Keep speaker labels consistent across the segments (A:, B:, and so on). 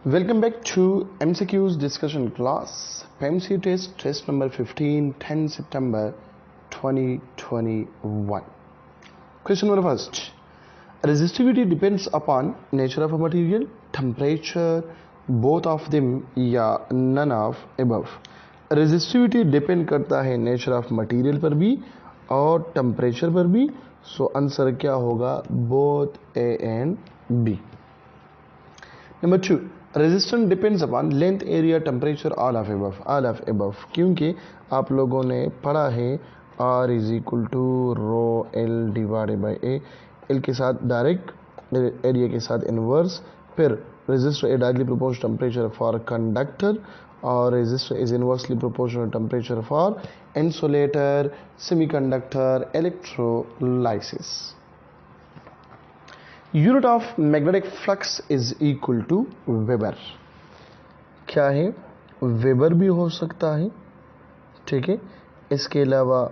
A: Welcome back to MCQ's discussion class. PMC test number 15, 10 September 2021. Question number first. Resistivity depends upon nature of a material, temperature, both of them या none of above. Resistivity depend करता है nature of material पर भी और temperature पर भी. So answer क्या होगा? Both A and B. Number 2. Resistance depends upon length, area, temperature, all of above. क्योंकि आप लोगों ने पढ़ा है R is equal to rho L divided by A. L के साथ डायरेक्ट, एरिया के साथ इनवर्स, फिर resistor a directly proportional temperature for conductor और resistor is inversely proportional temperature for insulator, semiconductor, electrolysis. Unit of magnetic flux is equal to weber. क्या है? Weber भी हो सकता है, ठीक है. इसके अलावा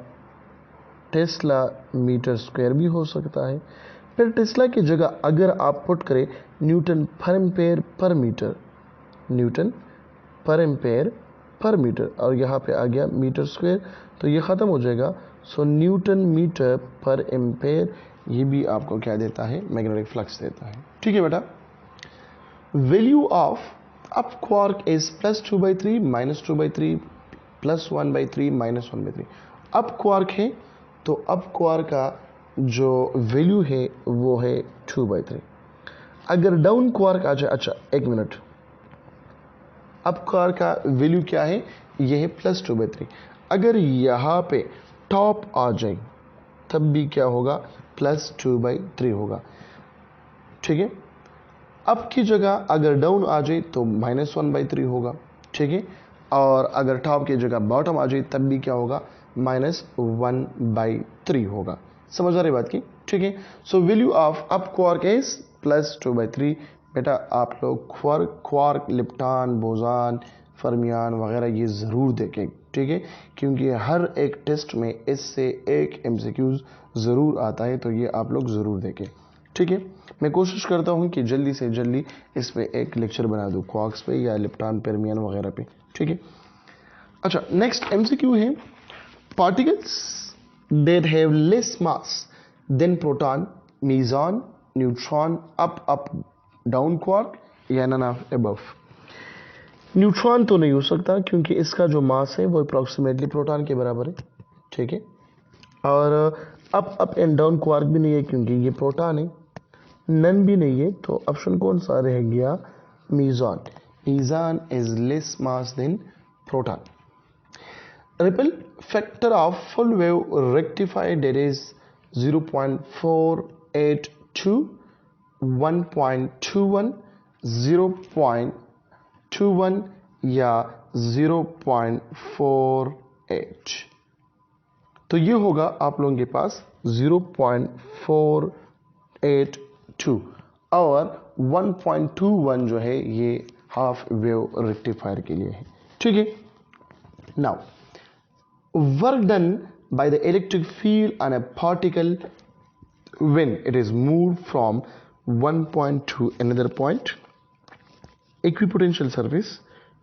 A: टेस्ला मीटर स्क्वायर भी हो सकता है. फिर टेस्ला की जगह अगर आप पुट करें Newton per ampere per metre, newton per ampere per metre, और यहाँ पे आ गया मीटर स्क्वायर, तो ये ख़त्म हो जाएगा. सो न्यूटन मीटर पर एम्पेयर, ये भी आपको क्या देता है? मैग्नेटिक फ्लक्स देता है. ठीक है बेटा. Value of up quark is +2/3 -2/3 +1/3 -1/3. Up quark है तो अप क्वार्क का जो वैल्यू है वो है 2/3. अगर डाउन क्वार्क आ जाए, अच्छा एक मिनट, अप क्वार्क का वैल्यू क्या है? ये है +2/3. अगर यहाँ पे टॉप आ जाए तब भी क्या होगा? +2/3 होगा. ठीक है. अप की जगह अगर डाउन आ जाए तो -1/3 होगा. ठीक है. और अगर टॉप की जगह बॉटम आ जाए तब भी क्या होगा? -1/3 होगा. समझ आ रही बात की? ठीक है. So value of up quark is +2/3. बेटा आप लोग क्वार्क, लिप्टॉन, बोजान, फर्मियान वगैरह ये ज़रूर देखें. ठीक है. क्योंकि हर एक टेस्ट में इससे एक MCQs ज़रूर आता है, तो ये आप लोग ज़रूर देखें. ठीक है. मैं कोशिश करता हूँ कि जल्दी से जल्दी इस पे एक लेक्चर बना दूँ, क्वार्क्स पे या लिप्टॉन, फर्मियान वगैरह पे. ठीक है. अच्छा, नेक्स्ट MCQ है particles that have less mass than proton, meson, neutron, up, down quark या none of above. न्यूट्रॉन तो नहीं हो सकता क्योंकि इसका जो मास है वो अप्रॉक्सीमेटली प्रोटॉन के बराबर है. ठीक है. और अप एंड डाउन क्वार्क भी नहीं है क्योंकि ये प्रोटॉन है. नन भी नहीं है, तो ऑप्शन कौन सा रह गया? Meson. Meson is less mass than proton. Ripple factor of full wave rectified that is 0.482, 1.21, 0.21 या 0.48. तो ये होगा आप लोगों के पास 0.482 और 1.21 जो है ये हाफ वेव रेक्टिफायर के लिए है. ठीक है. Now work done by the electric field on a particle when it is moved from one point to another point, equipotential surface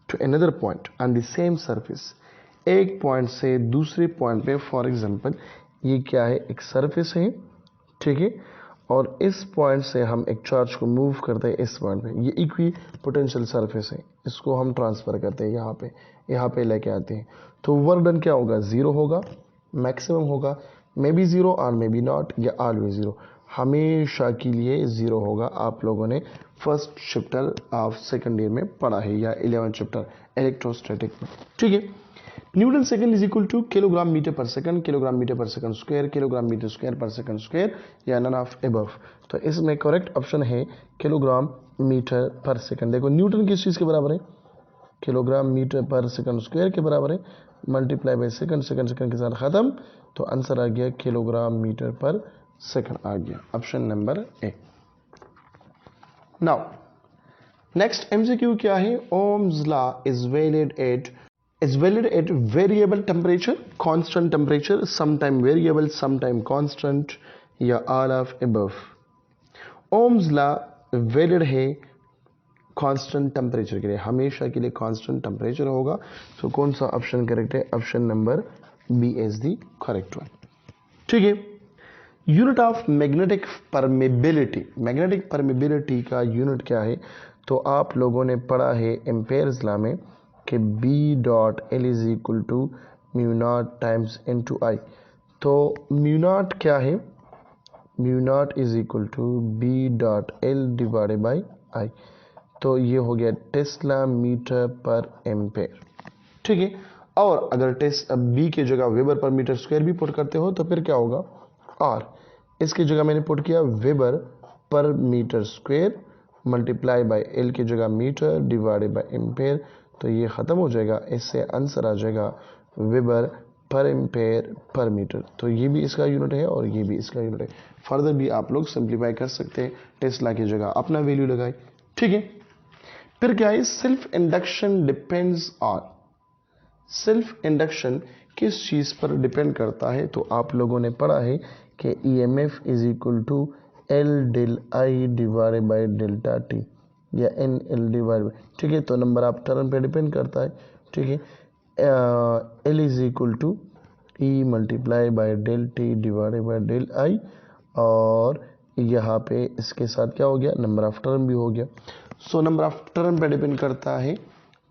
A: to another point on the same surface. एक point से दूसरे point पे, for example ये क्या है? एक surface है. ठीक है. और इस पॉइंट से हम एक चार्ज को मूव करते हैं इस पॉइंट पे, ये इक्वी पोटेंशियल सरफेस है. इसको हम ट्रांसफर करते हैं यहाँ पे लेके आते हैं. तो वर्क डन क्या होगा? 0 होगा, मैक्सिमम होगा, मे बी 0 और मे बी नॉट, या ऑलवेज 0. हमेशा के लिए 0 होगा. आप लोगों ने first chapter of second year में पढ़ा है या 11th चैप्टर इलेक्ट्रोस्टैटिक में. ठीक है. Newton second is equal to kilogram metre per second, kilogram metre per second square, kilogram metre square per second square या नन ऑफ एबव. तो इसमें करेक्ट ऑप्शन है किलोग्राम मीटर पर सेकंड. देखो newton किस चीज़ के बराबर है? Kilogram metre per second square के बराबर है, मल्टीप्लाई बाई सेकंड, सेकंड के साथ ख़त्म, तो आंसर आ गया किलोग्राम मीटर पर सेकंड आ गया. Option number A. Now next MCQ क्या है? Ohm's law is valid at variable temperature, constant temperature, sometime variable, sometime constant या all of above. Ohm's law valid है कांस्टेंट टेम्परेचर के लिए, हमेशा के लिए कांस्टेंट टेम्परेचर होगा। सो कौन सा ऑप्शन करेक्ट है? Option number B is the correct one. ठीक है, unit of magnetic permeability, magnetic permeability का यूनिट क्या है? तो आप लोगों ने पढ़ा है एम्पेयर्स लॉ में कि B dot L is equal to mu naught times N to I. तो म्यू नॉट क्या है? Mu naught is equal to B dot L divided by I. तो ये हो गया टेस्ला मीटर पर एम्पेयर। ठीक है, और अगर टेस्ट बी की जगह वेबर पर मीटर स्क्वायर भी पुट करते हो तो फिर क्या होगा? और इसकी जगह मैंने पुट किया weber per metre square multiply by L की जगह मीटर डिवाइडेड बाय एम्पेयर। तो ये ख़त्म हो जाएगा, इससे आंसर आ जाएगा वेबर पर एम्पेयर पर मीटर। तो ये भी इसका यूनिट है और ये भी इसका यूनिट है। फर्दर भी आप लोग सिंप्लीफाई कर सकते हैं, टेस्ला की जगह अपना वैल्यू लगाए। ठीक है, फिर क्या है? Self induction depends on, self induction किस चीज पर डिपेंड करता है? तो आप लोगों ने पढ़ा है कि EMF is equal to L del I divided by delta T या एन एल डिवाइड बाय। ठीक है, तो नंबर ऑफ टर्न पे डिपेंड करता है। ठीक है, L is equal to E multiply by del T divided by del I, और यहाँ पे इसके साथ क्या हो गया? नंबर ऑफ टर्न भी हो गया। सो नंबर ऑफ टर्न पे डिपेंड करता है।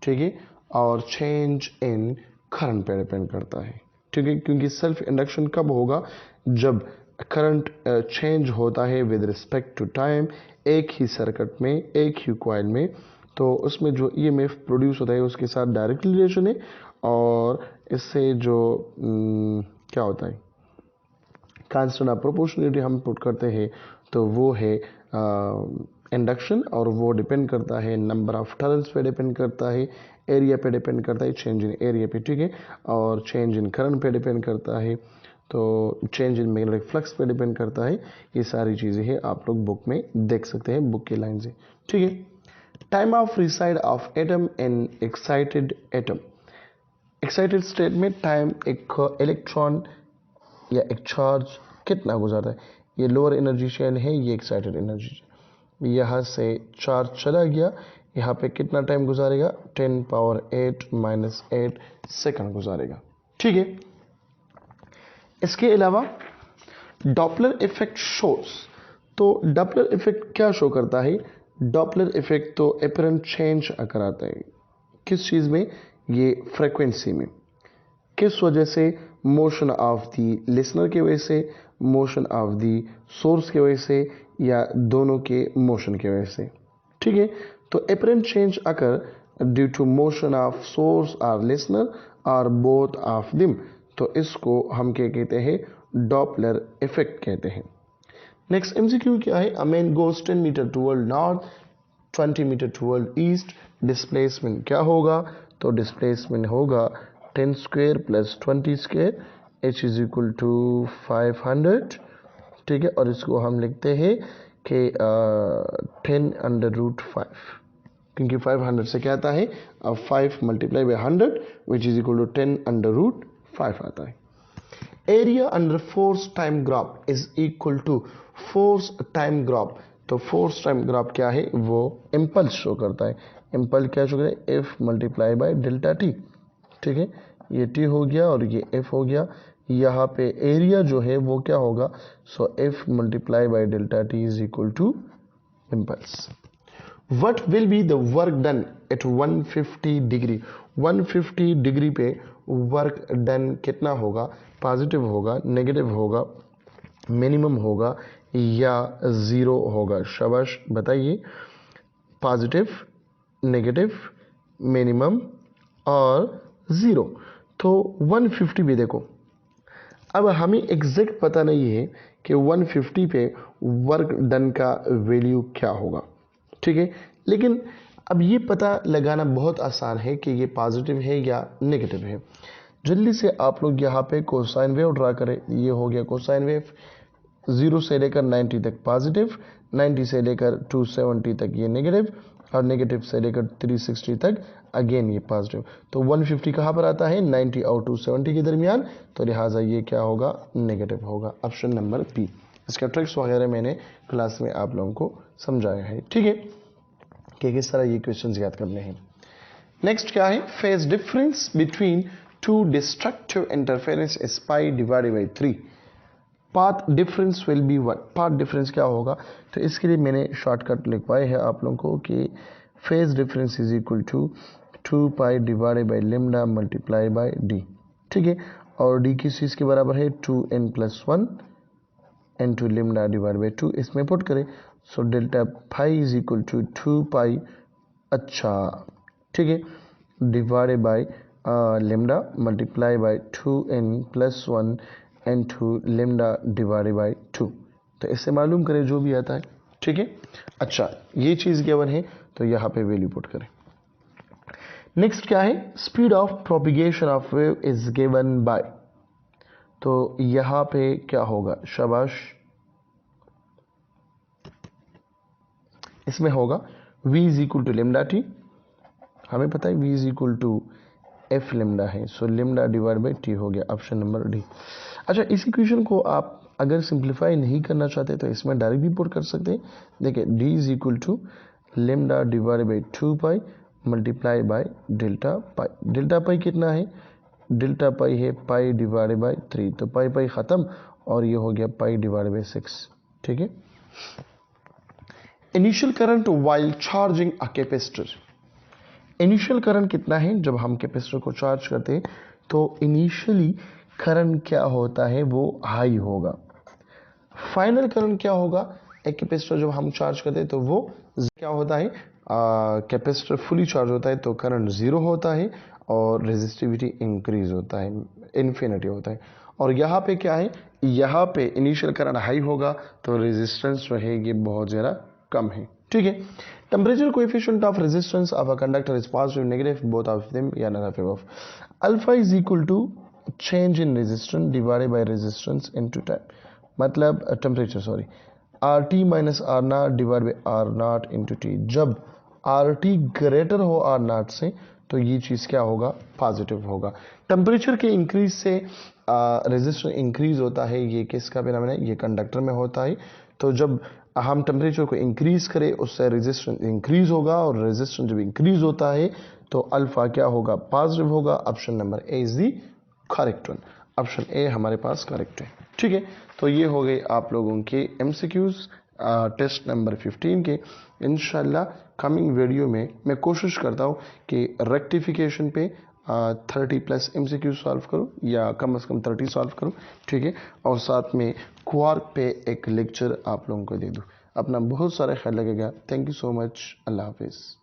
A: ठीक है, और चेंज इन करंट पे डिपेंड करता है। ठीक है, क्योंकि सेल्फ इंडक्शन कब होगा? जब करंट चेंज होता है विद रिस्पेक्ट टू टाइम, एक ही सर्किट में, एक ही कॉइल में, तो उसमें जो ईएमएफ प्रोड्यूस होता है उसके साथ डायरेक्ट रिलेशन है। और इससे जो क्या होता है, कांस्टेंट ऑफ प्रोपोर्शनलिटी हम पुट करते हैं, तो वो है इंडक्शन, और वो डिपेंड करता है नंबर ऑफ टर्न्स पे डिपेंड करता है, एरिया पे डिपेंड करता है, चेंज इन एरिया पे। ठीक है, और चेंज इन करंट पे डिपेंड करता है, तो चेंज इन मैग्नेटिक फ्लक्स पे डिपेंड करता है। ये सारी चीज़ें हैं, आप लोग बुक में देख सकते हैं, बुक की लाइन से। ठीक है, time of reside of atom in excited atom, excited state में टाइम एक इलेक्ट्रॉन या एक चार्ज कितना गुजारता है? ये लोअर एनर्जी शेल है, ये एक्साइटेड एनर्जी। यहाँ से चार्ज चला गया, यहाँ पे कितना टाइम गुजारेगा? 10 पावर 8 माइनस 8 सेकंड गुजारेगा। ठीक है, इसके अलावा डॉपलर इफेक्ट शोज, तो डॉपलर इफेक्ट क्या शो करता है? डॉपलर इफेक्ट तो अपरेंट चेंज कराता है। किस चीज़ में? ये फ्रीक्वेंसी में। किस वजह से? मोशन ऑफ द लिसनर की वजह से, मोशन ऑफ द सोर्स की वजह से, या दोनों के मोशन की वजह से। ठीक है, तो apparent change occur due to motion of source और लिसनर और बोथ ऑफ दिम, तो इसको हम क्या कहते हैं? डॉपलर इफेक्ट कहते हैं। नेक्स्ट एमसीक्यू क्या है? A man goes 10 metre toward north, 20 metre toward east, displacement क्या होगा? तो डिस्प्लेसमेंट होगा 10 square plus 20 square, h is equal to 500। ठीक है, और इसको हम लिखते हैं कि 10 अंडर रूट 5, क्योंकि 500 से क्या आता है? 5 multiply by 100 which is equal to 10 under root 5 आता है। Area under force time graph is equal to force time graph, तो फोर्स टाइम ग्राफ क्या है? वो इम्पल्स शो करता है। इम्पल्स क्या शो करता है? F multiply by delta T. ठीक है, ये टी हो गया और ये एफ हो गया। यहाँ पे एरिया जो है वो क्या होगा? So F multiply by delta T is equal to impulse. What will be the work done at 150 degree? 150 degree पे वर्क डन कितना होगा? पॉजिटिव होगा, नेगेटिव होगा, मिनिमम होगा या ज़ीरो होगा? शाबाश बताइए। पॉजिटिव, नेगेटिव, मिनिमम और ज़ीरो। तो 150 भी देखो, अब हमें एग्जैक्ट पता नहीं है कि 150 पे वर्क डन का वैल्यू क्या होगा। ठीक है, लेकिन अब ये पता लगाना बहुत आसान है कि ये पॉजिटिव है या नेगेटिव है। जल्दी से आप लोग यहाँ पे कोसाइन वेव ड्रा करें। ये हो गया कोसाइन वेव, 0 से लेकर 90 तक पॉजिटिव, 90 से लेकर 270 तक ये नेगेटिव, और नेगेटिव से लेकर 360 तक अगेन ये पॉजिटिव। तो 150 कहाँ पर आता है? 90 और 270 के दरमियान, तो लिहाजा ये क्या होगा? नेगेटिव होगा। Option number B. इसका ट्रिक्स वगैरह मैंने क्लास में आप लोगों को समझाया है। ठीक है, कि किस तरह ये क्वेश्चंस याद करने हैं। नेक्स्ट क्या है, phase difference between two destructive interference is pi divided by 3। Path difference will be what, path difference क्या होगा, तो इसके लिए मैंने शॉर्टकट लिखवाए है आप लोगों को कि phase difference is equal to 2 pi divided by lambda multiply by D. ठीक है, और डी किस चीज़ के बराबर है, 2n+1 into lambda divide by 2। इसमें पुट करें so delta phi is equal to 2 pi, अच्छा ठीक है, divided by lambda multiply by 2n+1 into lambda divided by 2। तो इससे मालूम करें जो भी आता है। ठीक है, अच्छा ये चीज़ गिवन है तो यहाँ पे वैल्यू पुट करें। नेक्स्ट क्या है, speed of propagation of wave is given by, तो यहाँ पे क्या होगा, शाबाश, इसमें होगा v is equal to lambda T, हमें पता है v is equal to F lambda है, so lambda divide by T हो गया, ऑप्शन नंबर डी। अच्छा इस इक्वेशन को आप अगर सिंप्लीफाई नहीं करना चाहते तो इसमें डायरेक्ट भी पुट कर सकते हैं। देखिए D is equal to lambda divide by 2 pi multiply by delta pi. Delta pi कितना है, डेल्टा पाई है पाई डिवाइड बाई 3, तो पाई पाई ख़त्म और ये हो गया पाई डिवाइड बाई 6। ठीक है, initial current while charging a capacitor, initial current कितना है जब हम कैपेसिटर को चार्ज करते हैं, तो इनिशियली करंट क्या होता है वो हाई होगा। फाइनल करंट क्या होगा, एक कैपेसिटर जब हम चार्ज करते हैं तो वो क्या होता है, कैपेसिटर फुली चार्ज होता है तो करंट 0 होता है और रेजिस्टिविटी इंक्रीज होता है, इन्फिनिटी होता है। और यहाँ पे क्या है, यहाँ पे इनिशियल करंट हाई होगा तो रेजिस्टेंस जो है ये बहुत ज़्यादा कम है। ठीक है, temperature coefficient of resistance of a conductor is positive negative both of them या negative of alpha is equal to change in resistance divided by resistance into time, मतलब temperature sorry R T minus R not divide by R not into T. जब R T greater हो R not से तो ये चीज़ क्या होगा, positive होगा। Temperature के इंक्रीज से रेजिस्टेंस इंक्रीज होता है, ये किसका फिनोमेना है, ये कंडक्टर में होता है। तो जब हम टेम्परेचर को इंक्रीज करें उससे रेजिस्टेंस इंक्रीज होगा और रेजिस्टेंस जब इंक्रीज होता है तो अल्फा क्या होगा, पॉजिटिव होगा। Option number A is the correct one, option A हमारे पास करेक्ट है। ठीक है, तो ये हो गए आप लोगों के एमसीक्यूज टेस्ट नंबर 15 के। इंशाल्लाह कमिंग वीडियो में मैं कोशिश करता हूँ कि रेक्टिफिकेशन पे 30+ एमसीक्यू सॉल्व करूँ या कम से कम 30 सॉल्व करूँ। ठीक है, और साथ में क्वार्क पे एक लेक्चर आप लोगों को दे दूँ। अपना बहुत सारा ख्याल लगेगा। थैंक यू सो मच, अल्लाह हाफिज़।